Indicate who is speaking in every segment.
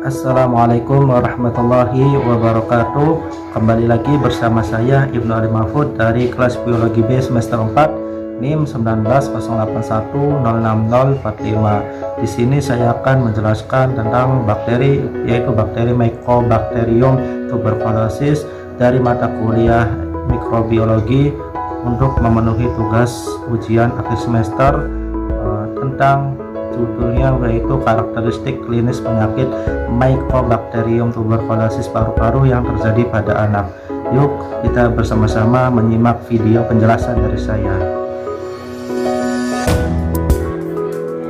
Speaker 1: Assalamualaikum warahmatullahi wabarakatuh. Kembali lagi bersama saya Ibnu Ali Mahfud dari kelas Biologi B semester 4 NIM 1908106045. Di sini saya akan menjelaskan tentang bakteri, yaitu bakteri Mycobacterium tuberculosis dari mata kuliah mikrobiologi untuk memenuhi tugas ujian akhir semester tentang judulnya, yaitu karakteristik klinis penyakit Mycobacterium tuberculosis paru-paru yang terjadi pada anak. Yuk kita bersama-sama menyimak video penjelasan dari saya.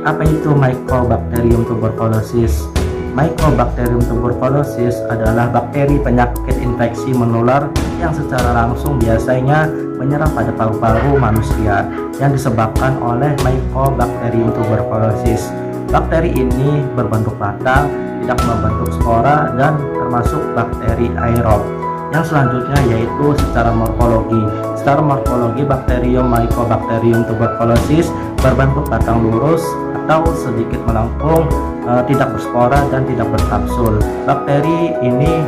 Speaker 1: Apa itu Mycobacterium tuberculosis? Mycobacterium tuberculosis adalah bakteri penyakit infeksi menular yang secara langsung biasanya menyerang pada paru-paru manusia yang disebabkan oleh Mycobacterium tuberculosis. Bakteri ini berbentuk batang, tidak membentuk spora, dan termasuk bakteri aerob. Yang selanjutnya yaitu secara morfologi. Secara morfologi, bakterium Mycobacterium tuberculosis berbentuk batang lurus atau sedikit melengkung, tidak berspora dan tidak berkapsul. Bakteri ini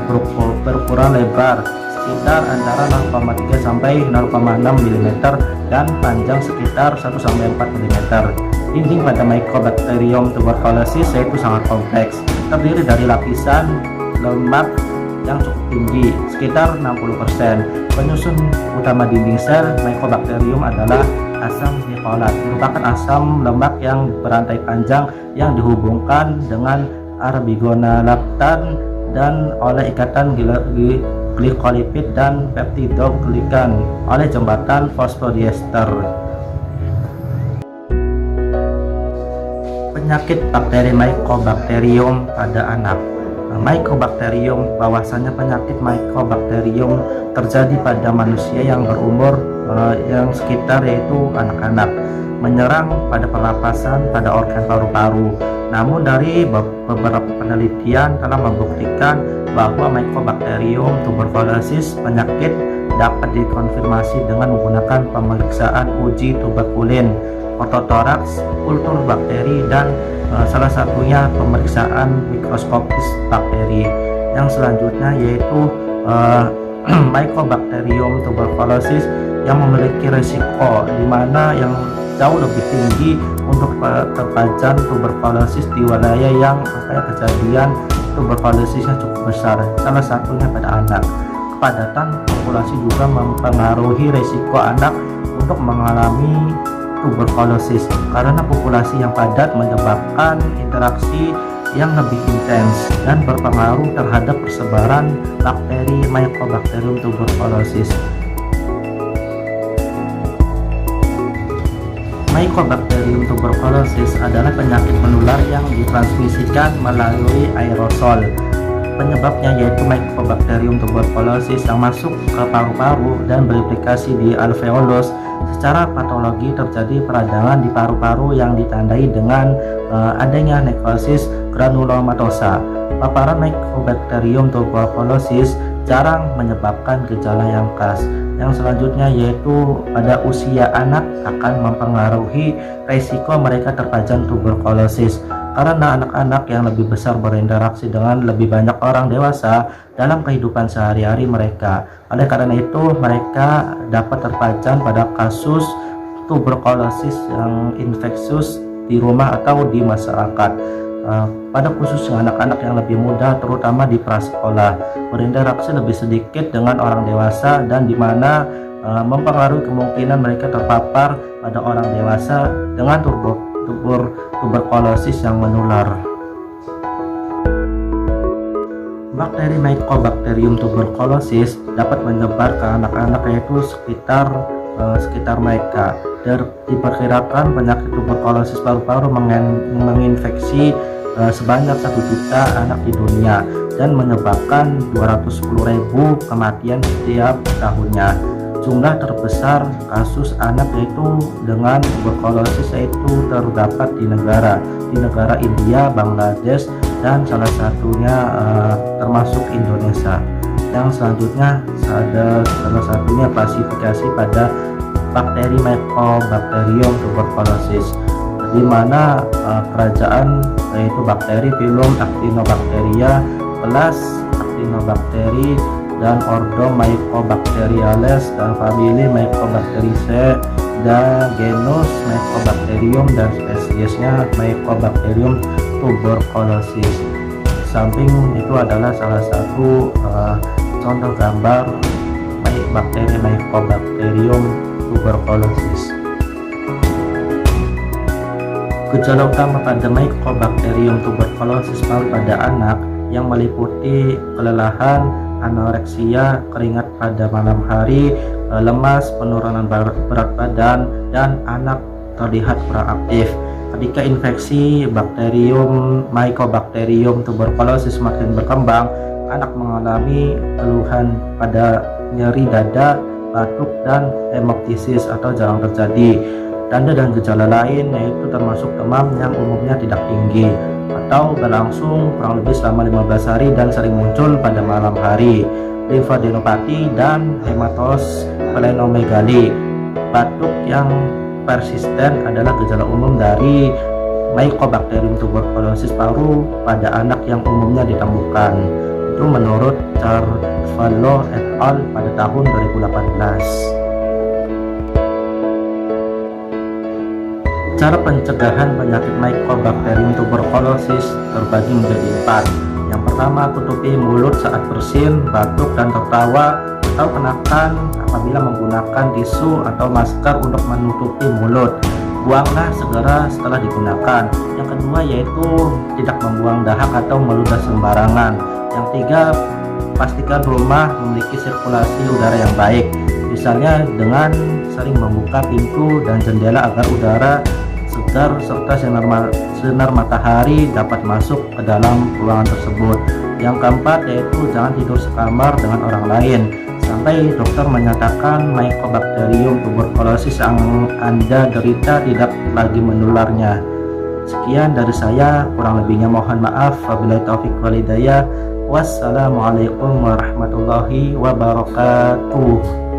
Speaker 1: berukuran lebar sekitar antara 0,3 sampai 0,6 mm dan panjang sekitar 1 sampai 4 mm. Dinding pada Mycobacterium tuberculosis yaitu sangat kompleks, terdiri dari lapisan lemak yang cukup tinggi sekitar 60%. Penyusun utama dinding sel Mycobacterium adalah asam nikolat, merupakan asam lemak yang berantai panjang yang dihubungkan dengan arabinogalaktan dan oleh ikatan glikolipid dan peptidoglikan oleh jembatan fosfodiester. Penyakit bakteri Mycobacterium pada anak. Mycobacterium, bahwasanya penyakit Mycobacterium terjadi pada manusia yang berumur yang sekitar, yaitu anak-anak, menyerang pada pernapasan pada organ paru-paru. Namun dari beberapa penelitian telah membuktikan bahwa Mycobacterium tuberculosis penyakit dapat dikonfirmasi dengan menggunakan pemeriksaan uji tuberkulin, ototoraks, kultur bakteri, dan salah satunya pemeriksaan mikroskopis bakteri. Yang selanjutnya yaitu Mycobacterium tuberculosis yang memiliki risiko di mana yang jauh lebih tinggi untuk terpajan tuberkulosis di wilayah yang kejadian tuberkulosisnya cukup besar, salah satunya pada anak. Kepadatan populasi juga mempengaruhi risiko anak untuk mengalami tuberkulosis karena populasi yang padat menyebabkan interaksi yang lebih intens dan berpengaruh terhadap persebaran bakteri Mycobacterium tuberculosis. Mycobacterium tuberculosis adalah penyakit menular yang ditransmisikan melalui aerosol. Penyebabnya yaitu Mycobacterium tuberculosis yang masuk ke paru-paru dan bereplikasi di alveolus. Secara patologi terjadi peradangan di paru-paru yang ditandai dengan adanya nekrosis granulomatosa. Paparan Mycobacterium tuberculosis jarang menyebabkan gejala yang khas. Yang selanjutnya yaitu pada usia anak akan mempengaruhi risiko mereka terpajan tuberkulosis karena anak-anak yang lebih besar berinteraksi dengan lebih banyak orang dewasa dalam kehidupan sehari-hari mereka. Oleh karena itu mereka dapat terpajan pada kasus tuberkulosis yang infeksius di rumah atau di masyarakat. Pada khususnya anak-anak yang lebih muda, terutama di prasekolah, berinteraksi lebih sedikit dengan orang dewasa dan di mana mempengaruhi kemungkinan mereka terpapar pada orang dewasa dengan tuberkulosis yang menular. Bakteri Mycobacterium tuberculosis dapat menyebar ke anak-anak yaitu sekitar mereka. Diperkirakan penyakit tuberkulosis paru-paru menginfeksi sebanyak 1 juta anak di dunia dan menyebabkan 210.000 kematian setiap tahunnya. Jumlah terbesar kasus anak yaitu dengan tuberkulosis yaitu terdapat di negara India, Bangladesh, dan salah satunya termasuk Indonesia. Yang selanjutnya ada salah satunya klasifikasi pada bakteri Mycobacterium tuberculosis. di mana kerajaan yaitu bakteri filum Actinobacteria plus Actinobakteri dan ordo Mycobacteriales dan famili Mycobacteriaceae dan genus Mycobacterium dan spesiesnya Mycobacterium tuberculosis. Samping itu adalah salah satu contoh gambar bakteri Mycobacterium tuberculosis. Gejala utama pada Mycobacterium tuberculosis paru pada anak yang meliputi kelelahan, anoreksia, keringat pada malam hari, lemas, penurunan berat badan, dan anak terlihat kurang aktif. Ketika infeksi bakterium Mycobacterium tuberculosis semakin berkembang, anak mengalami keluhan pada nyeri dada, batuk, dan hemoptysis atau jarang terjadi. Tanda dan gejala lain yaitu termasuk demam yang umumnya tidak tinggi atau berlangsung kurang lebih selama 15 hari dan sering muncul pada malam hari, limfadenopati dan hematosplenomegali. Batuk yang persisten adalah gejala umum dari Mycobacterium tuberculosis paru pada anak yang umumnya ditemukan. Itu menurut Carvalho et al. Pada tahun 2018. Cara pencegahan penyakit Mycobacterium tuberculosis terbagi menjadi 4. Yang pertama, tutupi mulut saat bersin, batuk, dan tertawa, atau kenakan apabila menggunakan tisu atau masker untuk menutupi mulut. Buanglah segera setelah digunakan. Yang kedua yaitu tidak membuang dahak atau meludah sembarangan. Yang tiga, pastikan rumah memiliki sirkulasi udara yang baik, misalnya dengan sering membuka pintu dan jendela agar udara segar serta sinar matahari dapat masuk ke dalam ruangan tersebut. Yang keempat yaitu jangan tidur sekamar dengan orang lain sampai dokter menyatakan Mycobacterium tuberculosis yang Anda derita tidak lagi menularnya. Sekian dari saya, kurang lebihnya mohon maaf. Wabillahi taufiq wal hidayah. Wassalamualaikum warahmatullahi wabarakatuh.